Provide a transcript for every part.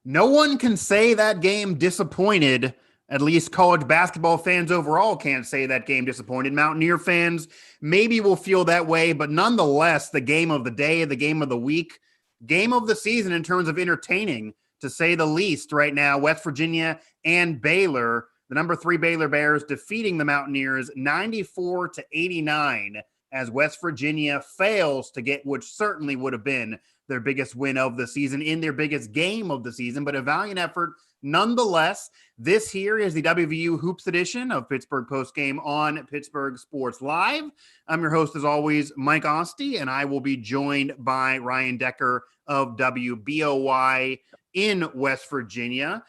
No one can say that game disappointed. At least college basketball fans overall can't say that game disappointed. Mountaineer fans maybe will feel that way, but nonetheless, the game of the day, the game of the week, game of the season in terms of entertaining, to say the least, right now, West Virginia and Baylor, the number 3 Baylor Bears defeating the Mountaineers 94-89 as West Virginia fails to get, which certainly would have been their biggest win of the season in their biggest game of the season, but a valiant effort nonetheless. This here is the WVU Hoops edition of Pittsburgh Postgame on Pittsburgh Sports Live. I'm your host, as always, Mike Asti, and I will be joined by Ryan Decker of WBOY in West Virginia.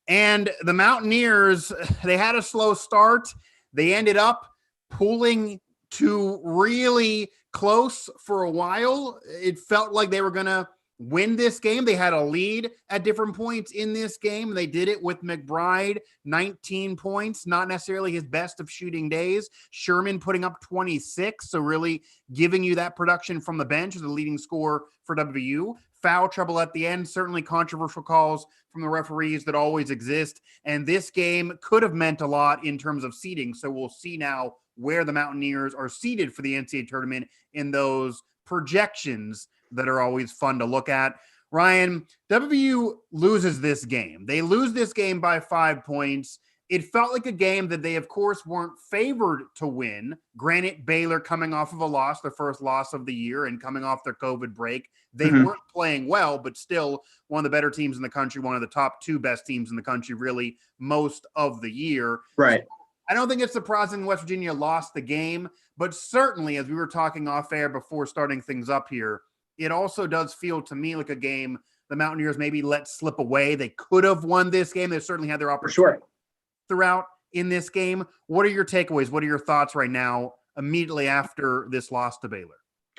And the Mountaineers, they had a slow start. They ended up pulling to really close for a while. It felt like they were going to win this game. They had a lead at different points in this game. They did it with McBride, 19 points, not necessarily his best of shooting days. Sherman putting up 26, so really giving you that production from the bench as the leading scorer for WVU. Foul trouble at the end, certainly controversial calls from the referees that always exist. And this game could have meant a lot in terms of seeding. So we'll see now where the Mountaineers are seeded for the NCAA tournament in those projections that are always fun to look at. Ryan, WVU loses this game. They lose this game by 5 points. It felt like a game that they, of course, weren't favored to win. Granted, Baylor coming off of a loss, their first loss of the year, and coming off their COVID break. They weren't playing well, but still one of the better teams in the country, one of the top 2 best teams in the country, really, most of the year. Right. So I don't think it's surprising West Virginia lost the game, but certainly, as we were talking off air before starting things up here, it also does feel to me like a game the Mountaineers maybe let slip away. They could have won this game. They certainly had their opportunity throughout in this game. What are your takeaways? What are your thoughts right now immediately after this loss to Baylor?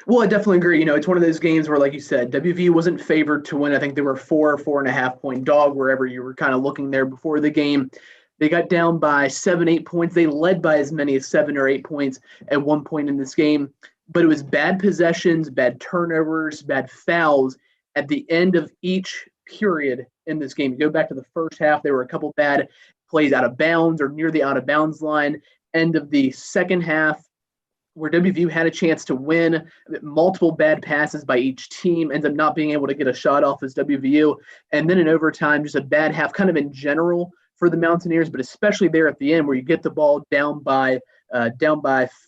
Well, I definitely agree. It's one of those games where, like you said, WVU wasn't favored to win. I think they were 4.5 point dog wherever you were kind of looking there before the game. They got down by 7-8 points. They led by as many as 7 or 8 points at one point in this game. But it was bad possessions, bad turnovers, bad fouls at the end of each period in this game. You go back to the first half, there were a couple bad plays out of bounds or near the out of bounds line. End of the second half, where WVU had a chance to win, multiple bad passes by each team, ends up not being able to get a shot off as WVU. And then in overtime, just a bad half kind of in general for the Mountaineers, but especially there at the end where you get the ball down by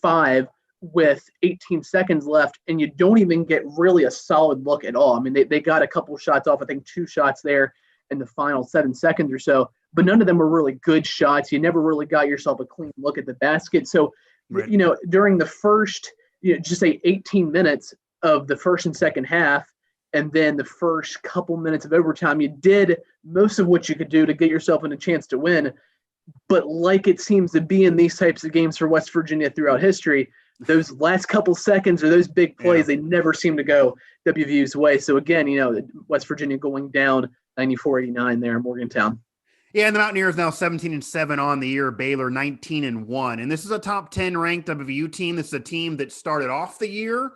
5 with 18 seconds left, and you don't even get really a solid look at all. I mean, they got a couple shots off, I think 2 shots there in the final 7 seconds or so, but none of them were really good shots. You never really got yourself a clean look at the basket. So, right. During the first, just say 18 minutes of the first and second half, and then the first couple minutes of overtime, you did most of what you could do to get yourself in a chance to win. But like it seems to be in these types of games for West Virginia throughout history, those last couple seconds or those big plays, they never seem to go WVU's way. So again, West Virginia going down 94-89 there in Morgantown. Yeah, and the Mountaineers now 17-7 on the year. Baylor 19-1, and this is a top 10 ranked WVU team. This is a team that started off the year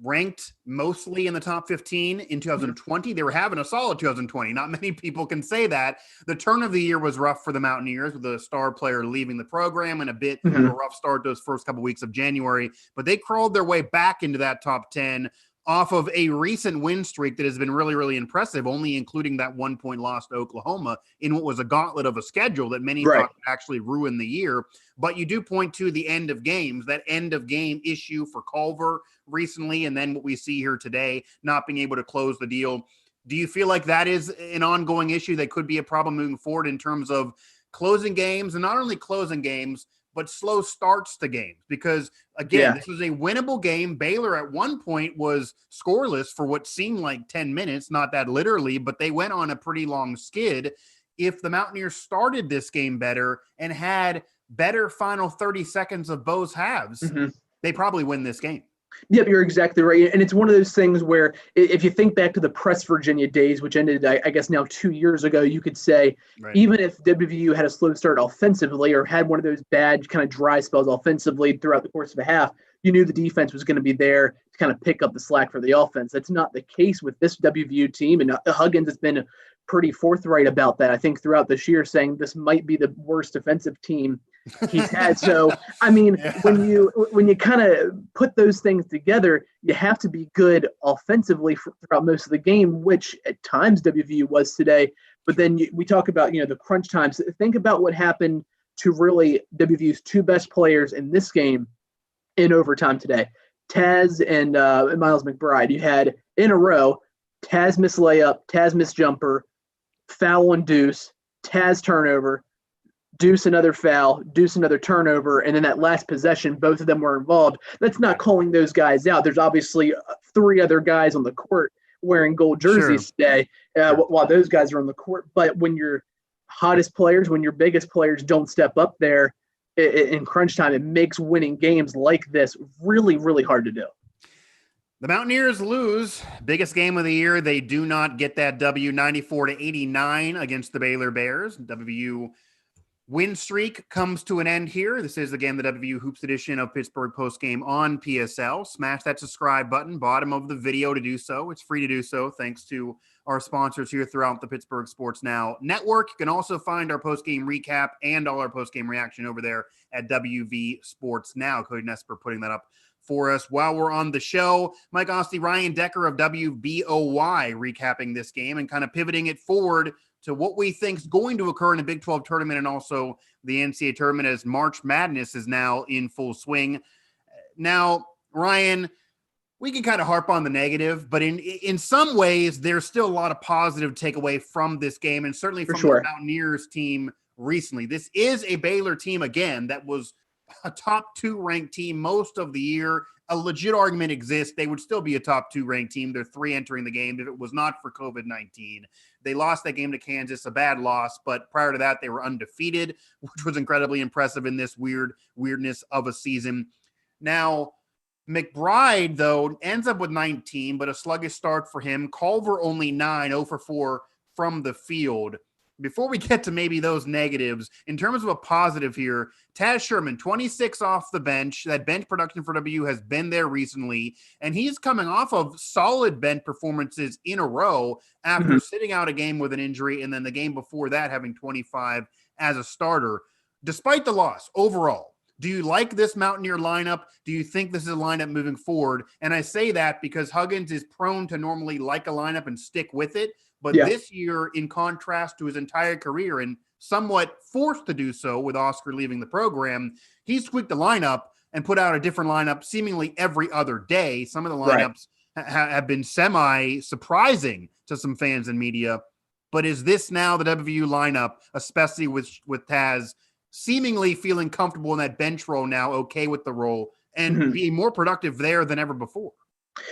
ranked mostly in the top 15 in 2020. They were having a solid 2020. Not many people can say that. The turn of the year was rough for the Mountaineers with the star player leaving the program and a bit of a rough start those first couple weeks of January. But they crawled their way back into that top 10 off of a recent win streak that has been really, really impressive, only including that 1 point loss to Oklahoma in what was a gauntlet of a schedule that many thought would actually ruin the year. But you do point to the end of games, that end of game issue for Culver recently, and then what we see here today, not being able to close the deal. Do you feel like that is an ongoing issue that could be a problem moving forward in terms of closing games, and not only closing games, but slow starts to games? Because, again, this was a winnable game. Baylor at one point was scoreless for what seemed like 10 minutes, not that literally, but they went on a pretty long skid. If the Mountaineers started this game better and had better final 30 seconds of both halves, they probably win this game. Yep, you're exactly right. And it's one of those things where if you think back to the Press Virginia days, which ended, I guess, now 2 years ago, you could say even if WVU had a slow start offensively or had one of those bad kind of dry spells offensively throughout the course of a half, you knew the defense was going to be there to kind of pick up the slack for the offense. That's not the case with this WVU team. And Huggins has been pretty forthright about that, I think, throughout this year, saying this might be the worst defensive team he's had. So, I mean, Yeah. when you kind of put those things together, you have to be good offensively throughout most of the game, which at times WVU was today. But then we talk about, the crunch times. Think about what happened to really WVU's two best players in this game in overtime today. Taz and Miles McBride. You had in a row, Taz missed layup, Taz missed jumper, foul on Deuce, Taz turnover, Deuce another foul, Deuce another turnover, and then that last possession, both of them were involved. That's not calling those guys out. There's obviously three other guys on the court wearing gold jerseys today while those guys are on the court. But when your hottest players, when your biggest players don't step up there in crunch time, it makes winning games like this really, really hard to do. The Mountaineers lose. Biggest game of the year. They do not get that W, 94-89 against the Baylor Bears. WVU win streak comes to an end here. This is, again, the WVU Hoops edition of Pittsburgh Postgame on PSL. Smash that subscribe button, bottom of the video to do so. It's free to do so, thanks to our sponsors here throughout the Pittsburgh Sports Now network. You can also find our postgame recap and all our postgame reaction over there at WV Sports Now. Cody Nesper putting that up for us while we're on the show. Mike Asti, Ryan Decker of WBOY recapping this game and kind of pivoting it forward to what we think is going to occur in the Big 12 tournament and also the NCAA tournament as March Madness is now in full swing. Now, Ryan, we can kind of harp on the negative, but in some ways, there's still a lot of positive takeaway from this game, and certainly from the Mountaineers team recently. This is a Baylor team, again, that was a top 2 ranked team most of the year. A legit argument exists. They would still be a top 2 ranked team. They're 3 entering the game if it was not for COVID-19. They lost that game to Kansas, a bad loss, but prior to that, they were undefeated, which was incredibly impressive in this weirdness of a season. Now, McBride, though, ends up with 19, but a sluggish start for him. Culver only 9, 0 for 4 from the field. Before we get to maybe those negatives, in terms of a positive here, Taz Sherman, 26 off the bench. That bench production for WU has been there recently, and he's coming off of solid bench performances in a row after sitting out a game with an injury, and then the game before that having 25 as a starter. Despite the loss, overall, do you like this Mountaineer lineup? Do you think this is a lineup moving forward? And I say that because Huggins is prone to normally like a lineup and stick with it. But this year, in contrast to his entire career and somewhat forced to do so with Oscar leaving the program, he's tweaked the lineup and put out a different lineup seemingly every other day. Some of the lineups have been semi-surprising to some fans and media. But is this now the WVU lineup, especially with Taz, seemingly feeling comfortable in that bench role now, okay with the role, and being more productive there than ever before?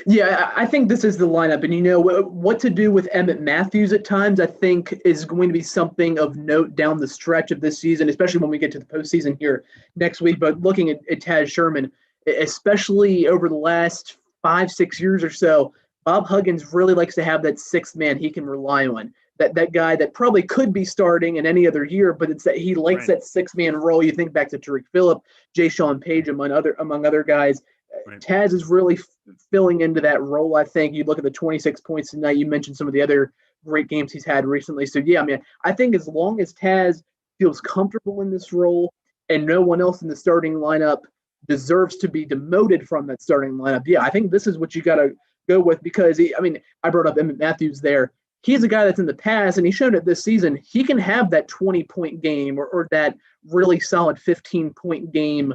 Yeah, I think this is the lineup. And what to do with Emmett Matthews at times, I think, is going to be something of note down the stretch of this season, especially when we get to the postseason here next week. But looking at Taz Sherman, especially over the last 5-6 years or so, Bob Huggins really likes to have that sixth man he can rely on. That guy that probably could be starting in any other year, but it's that he likes that six-man role. You think back to Tariq Phillip, Jay Sean Page, among other guys. Taz is really filling into that role, I think. You look at the 26 points tonight. You mentioned some of the other great games he's had recently. So, yeah, I mean, I think as long as Taz feels comfortable in this role and no one else in the starting lineup deserves to be demoted from that starting lineup, yeah, I think this is what you got to go with because, I brought up Emmett Matthews there. He's a guy that's in the past, and he's shown it this season. He can have that 20-point game or that really solid 15-point game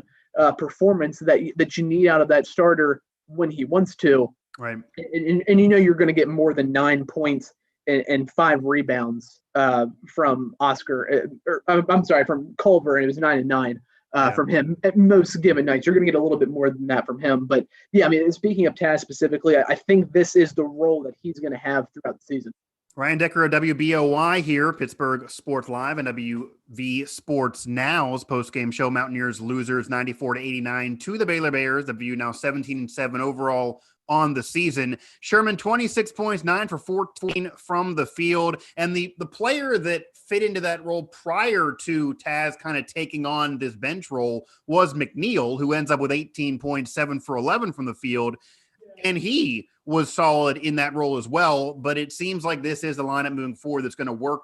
performance that you need out of that starter when he wants to. Right. And you're going to get more than 9 points and 5 rebounds from Oscar. From Culver, and it was 9 and 9 from him at most given nights. You're going to get a little bit more than that from him. But, yeah, speaking of Taz specifically, I think this is the role that he's going to have throughout the season. Ryan Decker of WBOY here, Pittsburgh Sports Live and WV Sports Now's postgame show. Mountaineers losers 94-89 to the Baylor Bears. WVU now 17-7 overall on the season. Sherman 26 points, 9 for 14 from the field. And the player that fit into that role prior to Taz kind of taking on this bench role was McNeil, who ends up with 18 points, 7 for 11 from the field. And he was solid in that role as well. But it seems like this is the lineup moving forward that's going to work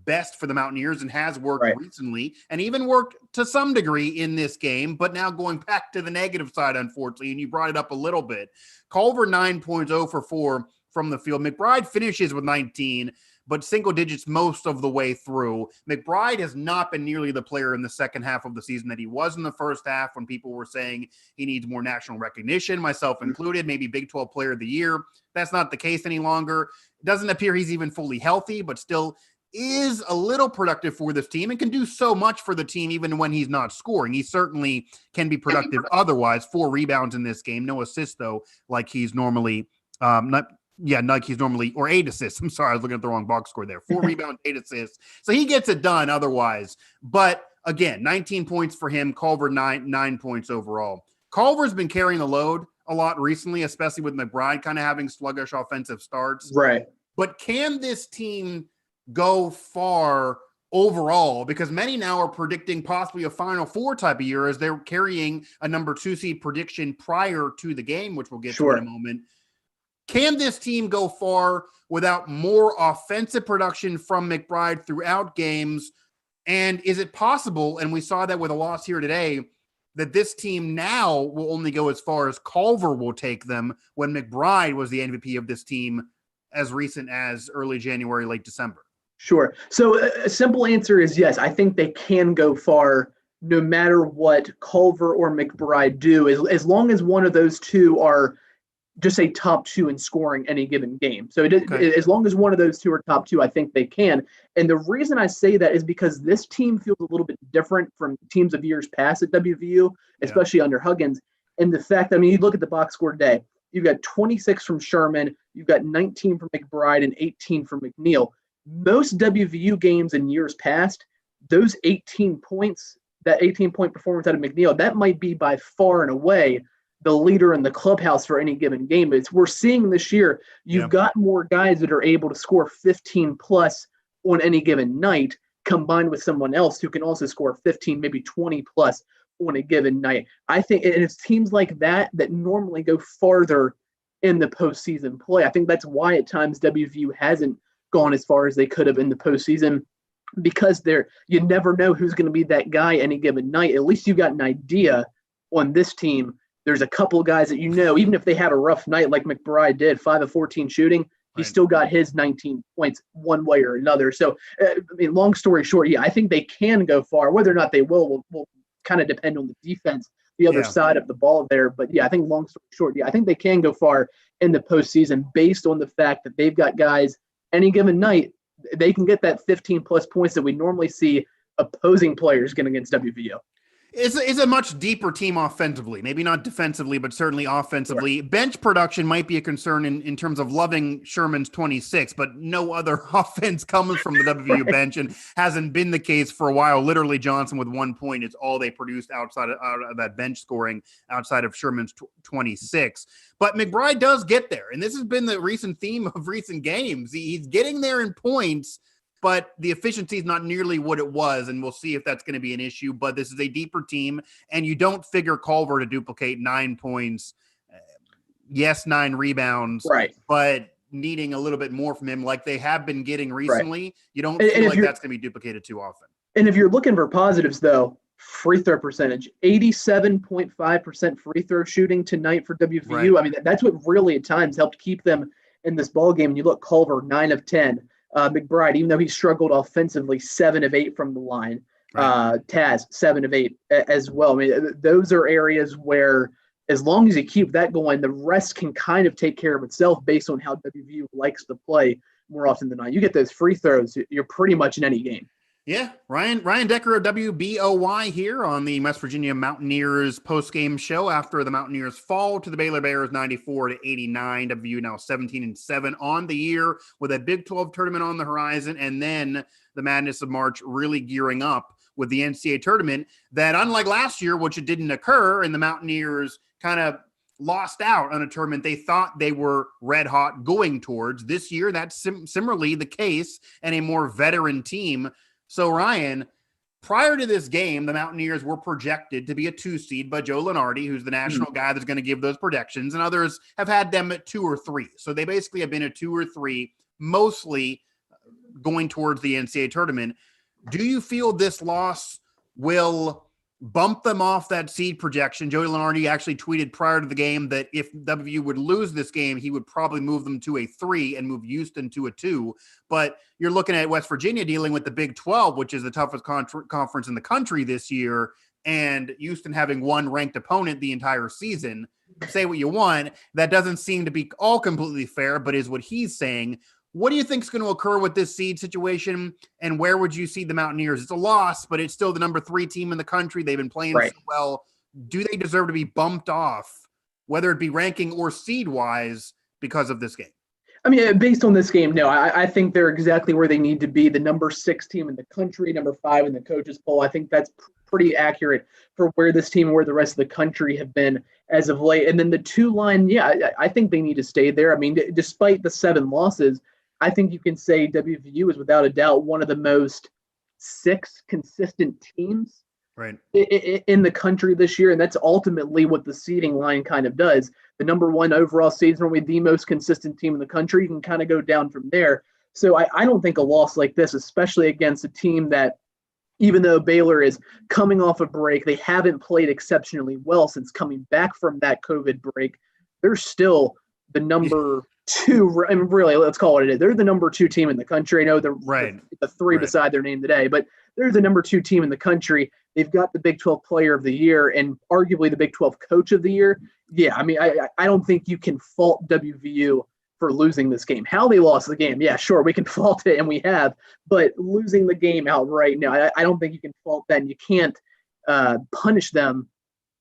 best for the Mountaineers and has worked recently and even worked to some degree in this game. But now going back to the negative side, unfortunately, and you brought it up a little bit, Culver 9 points, 0 for 4 from the field. McBride finishes with 19, but single digits most of the way through. McBride has not been nearly the player in the second half of the season that he was in the first half when people were saying he needs more national recognition, myself included, maybe Big 12 Player of the Year. That's not the case any longer. It doesn't appear he's even fully healthy, but still is a little productive for this team and can do so much for the team even when he's not scoring. He certainly can be productive otherwise. 4 rebounds in this game, no assists though, like he's normally or 8 assists. I'm sorry, I was looking at the wrong box score there. 4 rebounds, 8 assists. So he gets it done otherwise. But again, 19 points for him. Culver, 9 points overall. Culver's been carrying the load a lot recently, especially with McBride kind of having sluggish offensive starts. Right. But can this team go far overall? Because many now are predicting possibly a Final Four type of year as they're carrying a number 2 seed prediction prior to the game, which we'll get to in a moment. Can this team go far without more offensive production from McBride throughout games? And is it possible, and we saw that with a loss here today, that this team now will only go as far as Culver will take them when McBride was the MVP of this team as recent as early January, late December? Sure. So a simple answer is yes. I think they can go far no matter what Culver or McBride do, as long as one of those two are just a top 2 in scoring any given game. So as long as one of those two are top 2, I think they can. And the reason I say that is because this team feels a little bit different from teams of years past at WVU, especially under Huggins. And the fact that, you look at the box score today, you've got 26 from Sherman, you've got 19 from McBride, and 18 from McNeil. Most WVU games in years past, those 18 points, that 18-point performance out of McNeil, that might be by far and away the leader in the clubhouse for any given game. We're seeing this year, you've got more guys that are able to score 15 plus on any given night, combined with someone else who can also score 15, maybe 20 plus on a given night. I think, and it's teams like that normally go farther in the postseason play. I think that's why at times WVU hasn't gone as far as they could have in the postseason, because you never know who's going to be that guy any given night. At least you've got an idea on this team. There's a couple of guys that even if they had a rough night like McBride did, 5 of 14 shooting, he still got his 19 points one way or another. So, long story short, I think they can go far. Whether or not they will kind of depend on the defense, the other side of the ball there. But, I think long story short, I think they can go far in the postseason based on the fact that they've got guys any given night, they can get that 15-plus points that we normally see opposing players get against WVU. It's a much deeper team offensively, maybe not defensively, but certainly offensively. Sure. Bench production might be a concern in terms of loving Sherman's 26, but no other offense comes from the WVU bench and hasn't been the case for a while. Literally, Johnson with 1 point is all they produced out of that bench scoring outside of Sherman's 26. But McBride does get there, and this has been the recent theme of recent games. He's getting there in points, but the efficiency is not nearly what it was, and we'll see if that's going to be an issue. But this is a deeper team, and you don't figure Culver to duplicate 9 points. 9 rebounds, right? But needing a little bit more from him like they have been getting recently. Right. You don't feel like that's going to be duplicated too often. And if you're looking for positives, though, free throw percentage, 87.5% free throw shooting tonight for WVU. Right. That's what really at times helped keep them in this ball game. And you look, Culver, 9 of 10. McBride, even though he struggled offensively, 7 of 8 from the line. Right. Taz, 7 of 8 as well. Those are areas where as long as you keep that going, the rest can kind of take care of itself based on how WVU likes to play more often than not. You get those free throws, you're pretty much in any game. Yeah, Ryan Decker of WBOY here on the West Virginia Mountaineers postgame show after the Mountaineers fall to the Baylor Bears 94-89. WVU now 17-7 on the year with a Big 12 tournament on the horizon, and then the madness of March really gearing up with the NCAA tournament that, unlike last year, which it didn't occur, and the Mountaineers kind of lost out on a tournament they thought they were red hot going towards. This year, that's similarly the case, and a more veteran team. So, Ryan, prior to this game, the Mountaineers were projected to be a 2 seed by Joe Lunardi, who's the national guy that's going to give those projections, and others have had them at 2 or 3. So they basically have been a 2 or 3, mostly going towards the NCAA tournament. Do you feel this loss will bump them off that seed projection? Joey Lunardi actually tweeted prior to the game that if WVU would lose this game, he would probably move them to a 3 and move Houston to a 2. But you're looking at West Virginia dealing with the Big 12, which is the toughest conference in the country this year, and Houston having one ranked opponent the entire season. Say what you want. That doesn't seem to be all completely fair, but is what he's saying. What do you think is going to occur with this seed situation, and where would you see the Mountaineers? It's a loss, but it's still the number 3 team in the country. They've been playing so well. Do they deserve to be bumped off, whether it be ranking or seed-wise, because of this game? I mean, based on this game, no. I think they're exactly where they need to be. The number 6 team in the country, number 5 in the coaches poll. I think that's pretty accurate for where this team and where the rest of the country have been as of late. And then the 2 line, I think they need to stay there. I mean, despite the 7 losses, I think you can say WVU is without a doubt one of the most 6 consistent teams in the country this year. And that's ultimately what the seeding line kind of does. The number 1 overall seed is normally the most consistent team in the country. You can kind of go down from there. So I don't think a loss like this, especially against a team that, even though Baylor is coming off a break, they haven't played exceptionally well since coming back from that COVID break. They're still the number 2, I mean, really, let's call it. They're the number 2 team in the country. I know they're the 3 beside their name today, but they're the number 2 team in the country. They've got the Big 12 Player of the Year and arguably the Big 12 Coach of the Year. Yeah, I mean, I don't think you can fault WVU for losing this game. How they lost the game, yeah, sure, we can fault it, and we have. But losing the game outright, no, I don't think you can fault that. And you can't punish them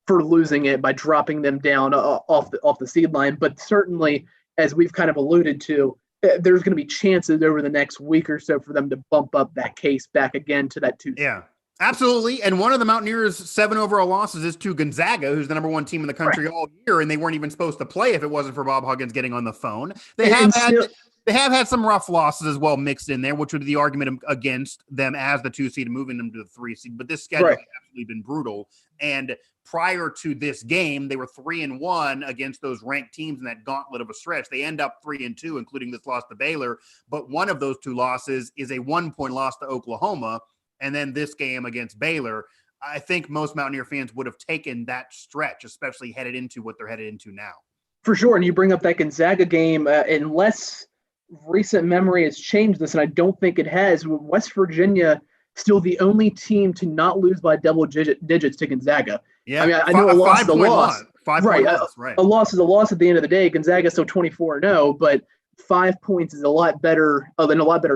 for losing it by dropping them down off the seed line. But certainly, as we've kind of alluded to, there's going to be chances over the next week or so for them to bump up that case back again to that 2. Yeah, absolutely. And one of the Mountaineers' 7 overall losses is to Gonzaga, who's the number 1 team in the country all year, and they weren't even supposed to play if it wasn't for Bob Huggins getting on the phone. They have had some rough losses as well mixed in there, which would be the argument against them as the 2 seed and moving them to the 3 seed. But this schedule has absolutely been brutal. And prior to this game, they were 3-1 against those ranked teams in that gauntlet of a stretch. They end up 3-2, including this loss to Baylor. But one of those 2 losses is a 1-point loss to Oklahoma. And then this game against Baylor. I think most Mountaineer fans would have taken that stretch, especially headed into what they're headed into now. For sure. And you bring up that Gonzaga game, unless recent memory has changed this, and I don't think it has, West Virginia still the only team to not lose by double digits to Gonzaga. Yeah, I mean, I know a loss is a loss. 5-point loss, right. A loss is a loss at the end of the day. Gonzaga's still 24-0, but 5 points is a lot better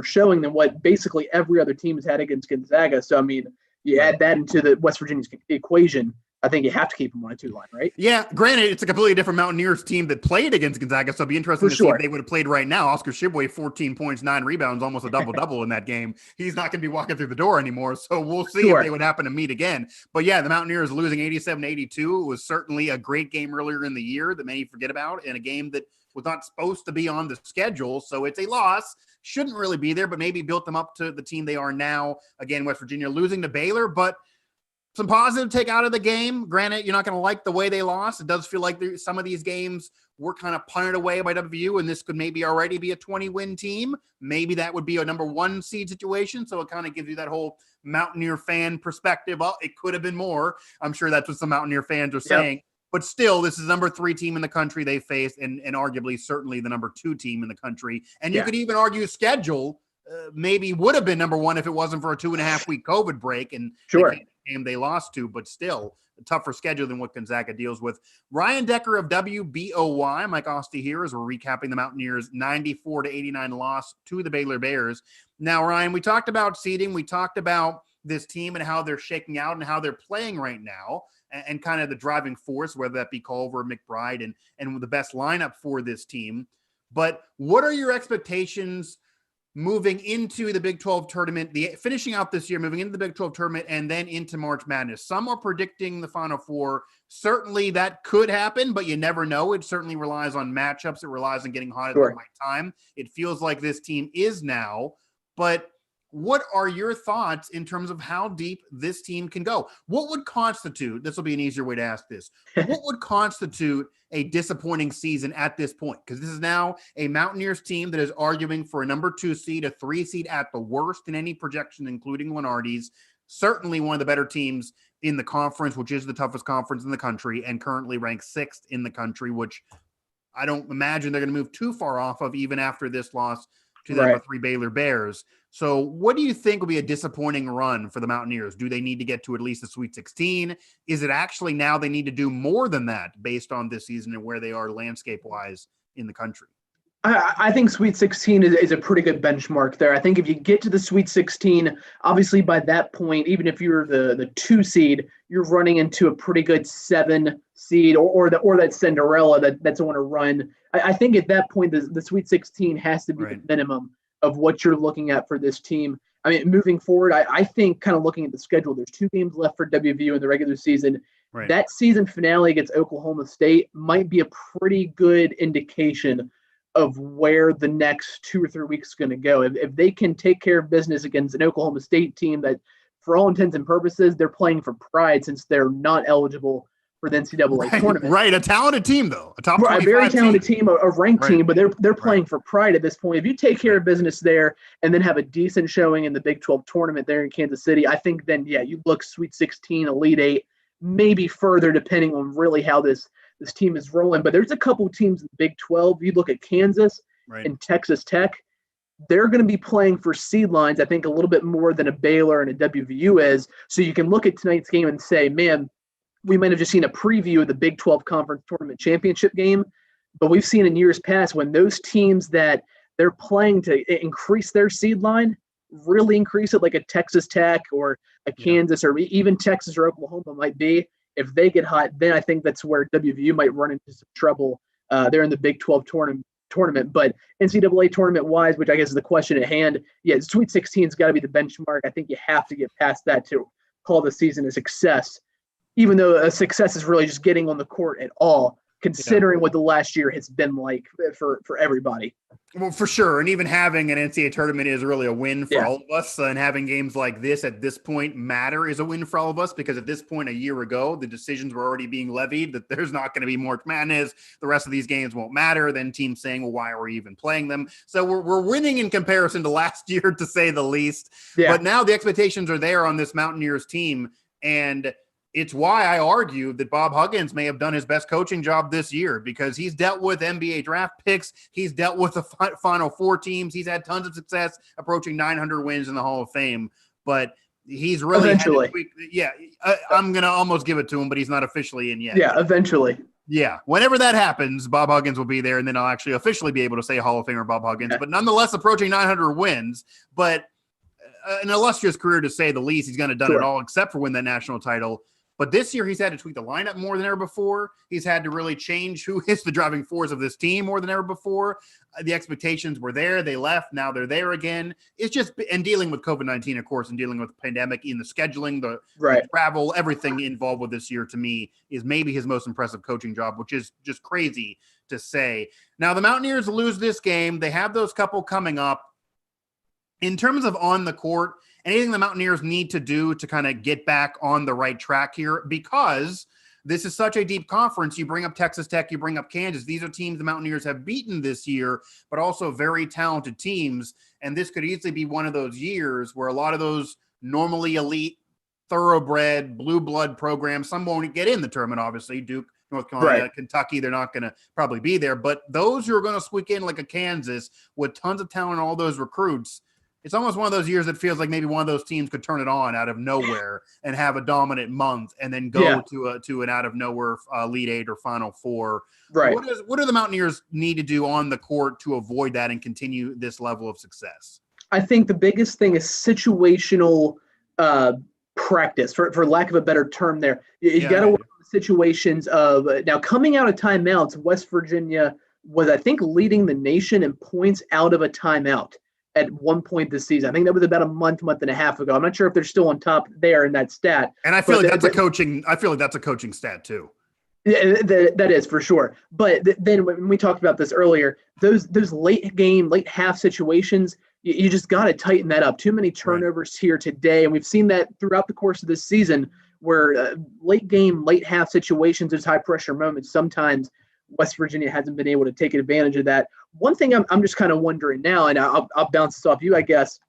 showing than what basically every other team has had against Gonzaga. So, I mean, you add that into the West Virginia's equation, I think you have to keep them on a 2 line, right? Yeah, granted, it's a completely different Mountaineers team that played against Gonzaga, so it'd be interesting to see if they would have played right now. Oscar Shibway, 14 points, 9 rebounds, almost a double-double in that game. He's not going to be walking through the door anymore, so we'll see if they would happen to meet again. But yeah, the Mountaineers losing 87-82 was certainly a great game earlier in the year that many forget about, and a game that was not supposed to be on the schedule, so it's a loss. Shouldn't really be there, but maybe built them up to the team they are now. Again, West Virginia losing to Baylor, but some positive take out of the game. Granted, you're not going to like the way they lost. It does feel like some of these games were kind of punted away by WVU, and this could maybe already be a 20-win team. Maybe that would be a number 1 seed situation, so it kind of gives you that whole Mountaineer fan perspective. Well, it could have been more. I'm sure that's what some Mountaineer fans are saying. But still, this is the number 3 team in the country they faced, and arguably certainly the number 2 team in the country. And you could even argue schedule maybe would have been number 1 if it wasn't for a 2.5-week COVID break and the game they lost to, but still a tougher schedule than what Gonzaga deals with. Ryan Decker of WBOY, Mike Asti here as we're recapping the Mountaineers' 94-89 loss to the Baylor Bears. Now, Ryan, we talked about seeding. We talked about this team and how they're shaking out and how they're playing right now and kind of the driving force, whether that be Culver, McBride, and the best lineup for this team. But what are your expectations moving into the Big 12 tournament, finishing out this year, moving into the Big 12 tournament, and then into March Madness? Some are predicting the Final Four. Certainly that could happen, but you never know. It certainly relies on matchups. It relies on getting hot at the right time. It feels like this team is now, but What are your thoughts in terms of how deep this team can go? What would constitute, this will be an easier way to ask this, what would constitute a disappointing season at this point? Because this is now a Mountaineers team that is arguing for a number 2 seed, a 3 seed at the worst in any projection, including Lenardi's. Certainly one of the better teams in the conference, which is the toughest conference in the country, and currently ranked 6th in the country, which I don't imagine they're going to move too far off of even after this loss to the number 3 Baylor Bears. So what do you think will be a disappointing run for the Mountaineers? Do they need to get to at least the Sweet 16? Is it actually now they need to do more than that based on this season and where they are landscape-wise in the country? I think Sweet 16 is a pretty good benchmark there. I think if you get to the Sweet 16, obviously by that point, even if you're the 2 seed, you're running into a pretty good 7 seed or that Cinderella that's on a run. I think at that point, the Sweet 16 has to be the minimum of what you're looking at for this team. I mean, moving forward, I think kind of looking at the schedule, there's 2 games left for WVU in the regular season. Right. That season finale against Oklahoma State might be a pretty good indication of where the next 2 or 3 weeks is going to go. If they can take care of business against an Oklahoma State team that, for all intents and purposes, they're playing for pride since they're not eligible for the NCAA tournament. Right, a talented team though, a top 25 a very talented team, a ranked team, but they're playing for pride at this point. If you take care of business there and then have a decent showing in the Big 12 tournament there in Kansas City, I think then you look Sweet 16, Elite 8, maybe further depending on really how this team is rolling. But there's a couple teams in the Big 12. You look at Kansas and Texas Tech. They're going to be playing for seed lines, I think, a little bit more than a Baylor and a WVU is. So you can look at tonight's game and say, man, we might have just seen a preview of the Big 12 Conference Tournament Championship game. But we've seen in years past when those teams that they're playing to increase their seed line, really increase it, like a Texas Tech or a Kansas or even Texas or Oklahoma might be. If they get hot, then I think that's where WVU might run into some trouble. They're in the Big 12 tournament. But NCAA tournament-wise, which I guess is the question at hand, Sweet 16's got to be the benchmark. I think you have to get past that to call the season a success, even though a success is really just getting on the court at all, considering what the last year has been like for everybody. Well, for sure. And even having an NCAA tournament is really a win for all of us. And having games like this at this point matter is a win for all of us, because at this point a year ago, the decisions were already being levied that there's not going to be March Madness. The rest of these games won't matter. Then teams saying, well, why are we even playing them? So we're winning in comparison to last year, to say the least. Yeah. But now the expectations are there on this Mountaineers team. And it's why I argue that Bob Huggins may have done his best coaching job this year, because he's dealt with NBA draft picks. He's dealt with the Final Four teams. He's had tons of success approaching 900 wins in the Hall of Fame. But he's really eventually. I'm going to almost give it to him, but he's not officially in yet. Yeah, eventually. Yeah, whenever that happens, Bob Huggins will be there, and then I'll actually officially be able to say Hall of Famer Bob Huggins. Yeah. But nonetheless, approaching 900 wins. But an illustrious career, to say the least. He's going to have done it all except for win that national title. But this year, he's had to tweak the lineup more than ever before. He's had to really change who is the driving force of this team more than ever before. The expectations were there. They left. Now they're there again. It's just – and dealing with COVID-19, of course, and dealing with the pandemic in the scheduling, the travel, everything involved with this year, to me, is maybe his most impressive coaching job, which is just crazy to say. Now, the Mountaineers lose this game. They have those couple coming up. In terms of on the court – anything the Mountaineers need to do to kind of get back on the right track here, because this is such a deep conference. You bring up Texas Tech, you bring up Kansas. These are teams the Mountaineers have beaten this year, but also very talented teams. And this could easily be one of those years where a lot of those normally elite, thoroughbred, blue blood programs, some won't get in the tournament, obviously. Duke, North Carolina, Kentucky, they're not going to probably be there. But those who are going to squeak in like a Kansas with tons of talent and all those recruits, it's almost one of those years that feels like maybe one of those teams could turn it on out of nowhere and have a dominant month and then go to an out of nowhere Elite Eight or Final Four. Right. What do the Mountaineers need to do on the court to avoid that and continue this level of success? I think the biggest thing is situational practice, for lack of a better term there. You got to work on the situations of now coming out of timeouts. West Virginia was, I think, leading the nation in points out of a timeout at one point this season. I think that was about a month and a half ago. I'm not sure if they're still on top there in that stat. And I feel like that's a coaching stat too. Yeah, that is for sure. But then when we talked about this earlier, those late game, late half situations, You just got to tighten that up. Too many turnovers here today, and we've seen that throughout the course of this season where late game, late half situations, there's high pressure moments. Sometimes West Virginia hasn't been able to take advantage of that. One thing I'm just kind of wondering now, and I'll bounce this off you, I guess.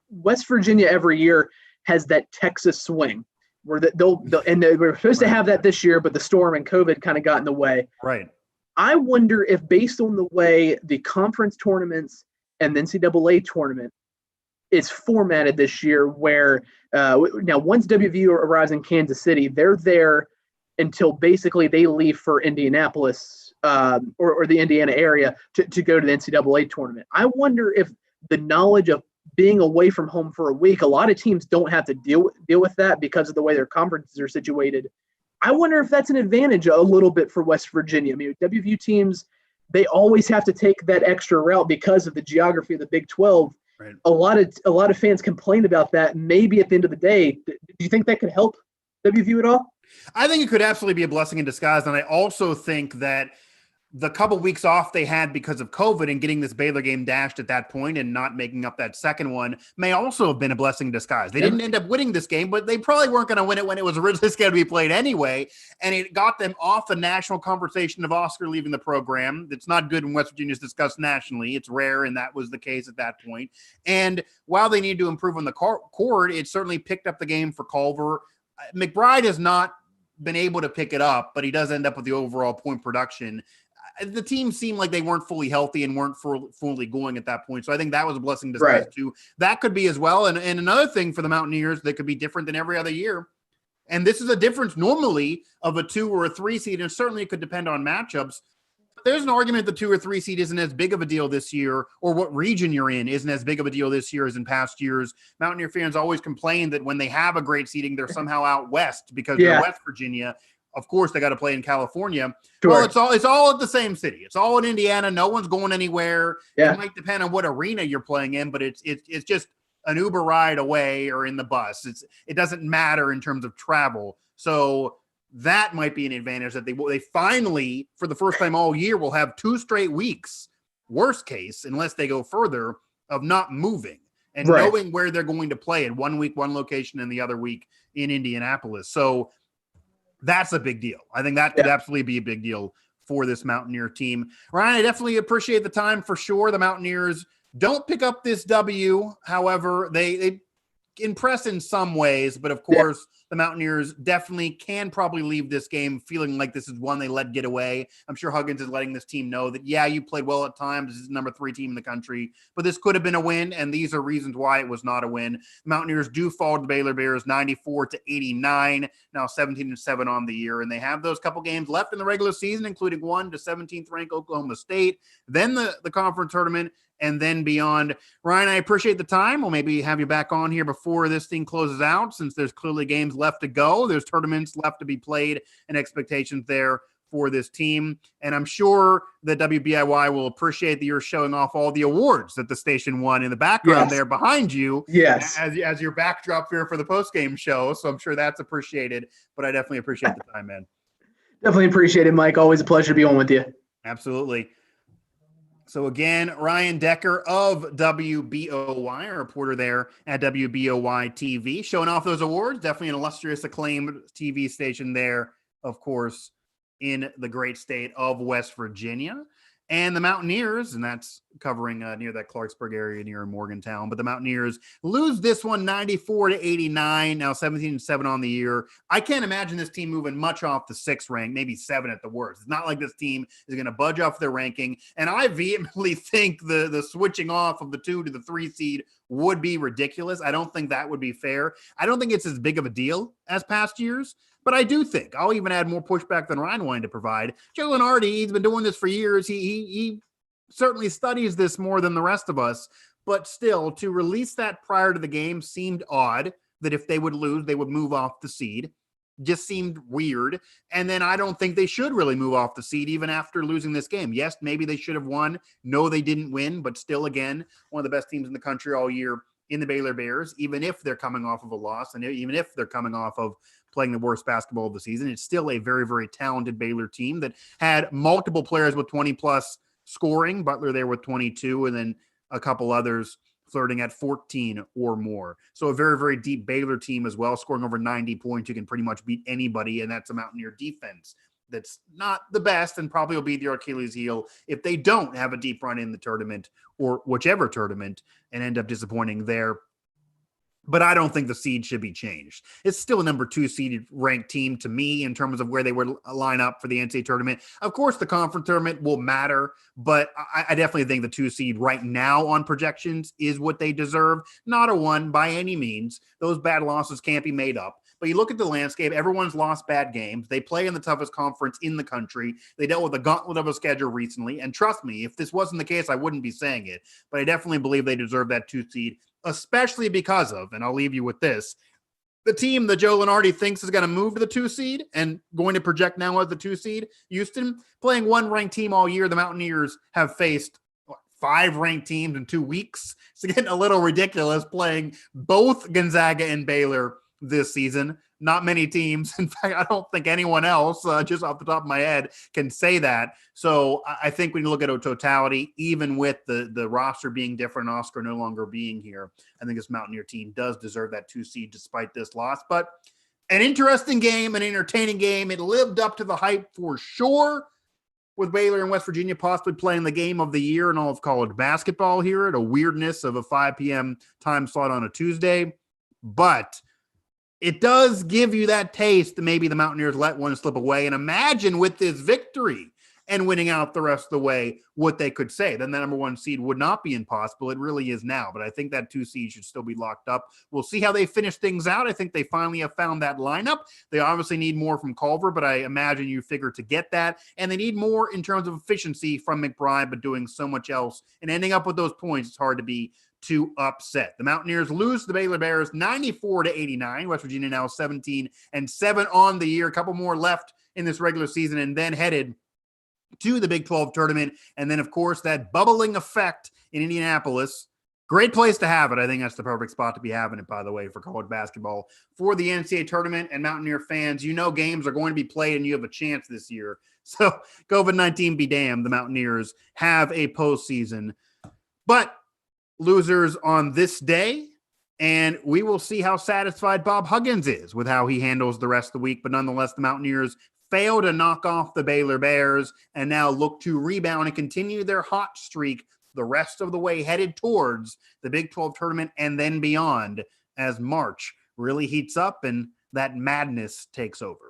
West Virginia every year has that Texas swing where they'll and they were supposed to have that this year, but the storm and COVID kind of got in the way. Right. I wonder if, based on the way the conference tournaments and the NCAA tournament is formatted this year, where now once WVU arrives in Kansas City, they're there until basically they leave for Indianapolis or the Indiana area to go to the NCAA tournament. I wonder if the knowledge of being away from home for a week, a lot of teams don't have to deal with that because of the way their conferences are situated. I wonder if that's an advantage a little bit for West Virginia. I mean, WVU teams, they always have to take that extra route because of the geography of the Big 12. Right. A lot of fans complain about that. Maybe at the end of the day, do you think that could help WVU at all? I think it could absolutely be a blessing in disguise. And I also think that the couple weeks off they had because of COVID and getting this Baylor game dashed at that point and not making up that second one may also have been a blessing in disguise. They didn't end up winning this game, but they probably weren't going to win it when it was originally scheduled to be played anyway. And it got them off the national conversation of Oscar leaving the program. It's not good when West Virginia is discussed nationally. It's rare, and that was the case at that point. And while they need to improve on the court, it certainly picked up the game for Culver. McBride has not been able to pick it up, but he does end up with the overall point production. The team seemed like they weren't fully healthy and weren't fully going at that point. So I think that was a blessing in disguise too. That could be as well. And another thing for the Mountaineers that could be different than every other year. And this is a difference normally of a 2 or a 3 seed. And certainly it could depend on matchups. But there's an argument the 2 or 3 seed isn't as big of a deal this year, or what region you're in isn't as big of a deal this year as in past years. Mountaineer fans always complain that when they have a great seeding, they're somehow out west because they're West Virginia. Of course, they got to play in California. Sure. Well, it's all at the same city. It's all in Indiana. No one's going anywhere. Yeah. It might depend on what arena you're playing in, but it's just an Uber ride away or in the bus. It doesn't matter in terms of travel. So that might be an advantage that they finally, for the first time all year, will have 2 straight weeks, worst case, unless they go further, of not moving and knowing where they're going to play in 1 week, one location, and the other week in Indianapolis. So that's a big deal. I think that could absolutely be a big deal for this Mountaineer team. Ryan, I definitely appreciate the time for sure. The Mountaineers don't pick up this W. However, they impress in some ways, but of course, the Mountaineers definitely can probably leave this game feeling like this is one they let get away. I'm sure Huggins is letting this team know that, you played well at times. This is the number 3 team in the country, but this could have been a win, and these are reasons why it was not a win. The Mountaineers do fall to the Baylor Bears 94-89, now 17-7 on the year, and they have those couple games left in the regular season, including one to 17th ranked Oklahoma State, then the conference tournament, and then beyond. Ryan, I appreciate the time. We'll maybe have you back on here before this thing closes out, since there's clearly games left to go. There's tournaments left to be played and expectations there for this team. And I'm sure that WBOY will appreciate that you're showing off all the awards that the station won in the background there behind you. Yes. As your backdrop here for the postgame show. So I'm sure that's appreciated, but I definitely appreciate the time, man. Definitely appreciate it, Mike. Always a pleasure to be on with you. Absolutely. So again, Ryan Decker of WBOY, a reporter there at WBOY TV, showing off those awards. Definitely an illustrious, acclaimed TV station there, of course, in the great state of West Virginia. And the Mountaineers, and that's covering near that Clarksburg area near Morgantown, but the Mountaineers lose this one 94-89, now 17-7 on the year. I can't imagine this team moving much off the 6th rank, maybe 7 at the worst. It's not like this team is going to budge off their ranking, and I vehemently think the switching off of the 2 to the 3 seed would be ridiculous. I don't think that would be fair. I don't think it's as big of a deal as past years. But I do think I'll even add more pushback than Ryan wanted to provide. Joe Lenardi, he's been doing this for years. He certainly studies this more than the rest of us. But still, to release that prior to the game seemed odd, that if they would lose, they would move off the seed. Just seemed weird. And then I don't think they should really move off the seed even after losing this game. Yes, maybe they should have won. No, they didn't win. But still, again, one of the best teams in the country all year in the Baylor Bears, even if they're coming off of a loss and even if they're coming off of playing the worst basketball of the season, it's still a very, very talented Baylor team that had multiple players with 20-plus scoring. Butler there with 22, and then a couple others flirting at 14 or more. So a very, very deep Baylor team as well, scoring over 90 points. You can pretty much beat anybody, and that's a Mountaineer defense that's not the best and probably will be their Achilles heel if they don't have a deep run in the tournament or whichever tournament and end up disappointing there. But I don't think the seed should be changed. It's still a number 2 seeded ranked team to me in terms of where they would line up for the NCAA tournament. Of course, the conference tournament will matter, but I definitely think the 2 seed right now on projections is what they deserve. Not a 1 by any means. Those bad losses can't be made up. But you look at the landscape, everyone's lost bad games. They play in the toughest conference in the country. They dealt with a gauntlet of a schedule recently. And trust me, if this wasn't the case, I wouldn't be saying it. But I definitely believe they deserve that 2 seed, especially because of, and I'll leave you with this, the team that Joe Lunardi thinks is going to move to the 2 seed and going to project now as the 2 seed, Houston, playing one ranked team all year. The Mountaineers have faced 5 ranked teams in 2 weeks. It's getting a little ridiculous playing both Gonzaga and Baylor this season. Not many teams. In fact, I don't think anyone else, just off the top of my head, can say that. So I think when you look at a totality, even with the roster being different, Oscar no longer being here, I think this Mountaineer team does deserve that 2 seed despite this loss. But an interesting game, an entertaining game. It lived up to the hype for sure, with Baylor and West Virginia possibly playing the game of the year in all of college basketball here at a weirdness of a 5 p.m. time slot on a Tuesday. But it does give you that taste that maybe the Mountaineers let one slip away. And imagine with this victory and winning out the rest of the way, what they could say. Then the number 1 seed would not be impossible. It really is now. But I think that 2 seed should still be locked up. We'll see how they finish things out. I think they finally have found that lineup. They obviously need more from Culver, but I imagine you figure to get that. And they need more in terms of efficiency from McBride, but doing so much else. And ending up with those points, it's hard to be too upset. The Mountaineers lose to the Baylor Bears 94-89. West Virginia now 17-7 on the year. A couple more left in this regular season, and then headed to the Big 12 tournament. And then, of course, that bubbling effect in Indianapolis. Great place to have it. I think that's the perfect spot to be having it, by the way, for college basketball. For the NCAA tournament and Mountaineer fans, you know games are going to be played and you have a chance this year. So COVID-19 be damned, the Mountaineers have a postseason. But losers on this day, and we will see how satisfied Bob Huggins is with how he handles the rest of the week. But nonetheless, the Mountaineers fail to knock off the Baylor Bears and now look to rebound and continue their hot streak the rest of the way, headed towards the Big 12 tournament and then beyond as March really heats up and that madness takes over.